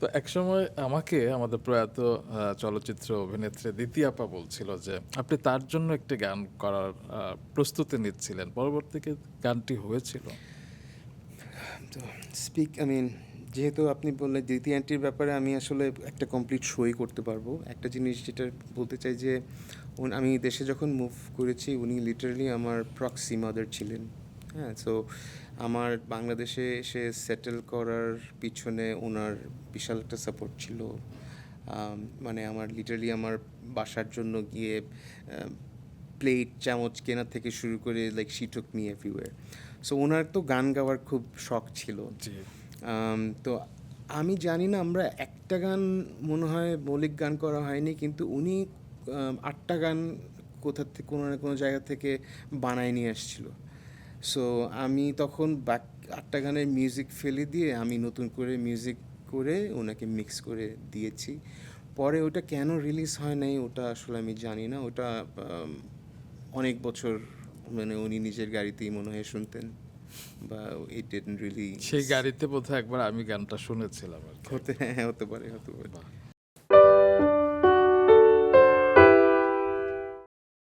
তো একসময় আমাকে আমাদের প্রয়াত চলচ্চিত্র অভিনেত্রী দিতি আপা বলছিল যে আপনি তার জন্য একটি গান করার প্রস্তুতি নিচ্ছিলেন। পরবর্তীতে গানটি হয়েছিল? তো আই মিন, যেহেতু আপনি বললেন দিতি আন্টির ব্যাপারে, আমি আসলে একটা কমপ্লিট শোই করতে পারবো। একটা জিনিস যেটা বলতে চাই যে আমি দেশে যখন মুভ করেছি, উনি লিটারালি আমার প্রক্সি মাদার ছিলেন। হ্যাঁ, সো আমার বাংলাদেশে এসে সেটেল করার পিছনে ওনার বিশাল একটা সাপোর্ট ছিল। মানে আমার লিটারালি আমার বাসার জন্য গিয়ে প্লেট চামচ কেনা থেকে শুরু করে like she took me everywhere. So ওনার তো গান গাওয়ার খুব শখ ছিল। জি। তো আমি জানি না, আমরা একটা গান মনে হয় মৌলিক গান করা হয়নি, কিন্তু উনি 8টা গান কোথা থেকে কোনো না কোনো জায়গা থেকে বানায় নিয়ে আসছিল। সো আমি তখন 8টা গানের মিউজিক ফেলে দিয়ে আমি নতুন করে মিউজিক করে ওনাকে মিক্স করে দিয়েছি। পরে ওটা কেন রিলিজ হয় নাই ওটা আসলে আমি জানি না। ওটা অনেক বছর মানে উনি নিজের গাড়িতেই মনে হয় শুনতেন, বা ইট ডিডন্ট রিয়েলি সেই গাড়িতে বোধহয় একবার আমি গানটা শুনেছিলাম আরকি। হতে, হ্যাঁ, হতে পারে, হতে পারে। বাহ!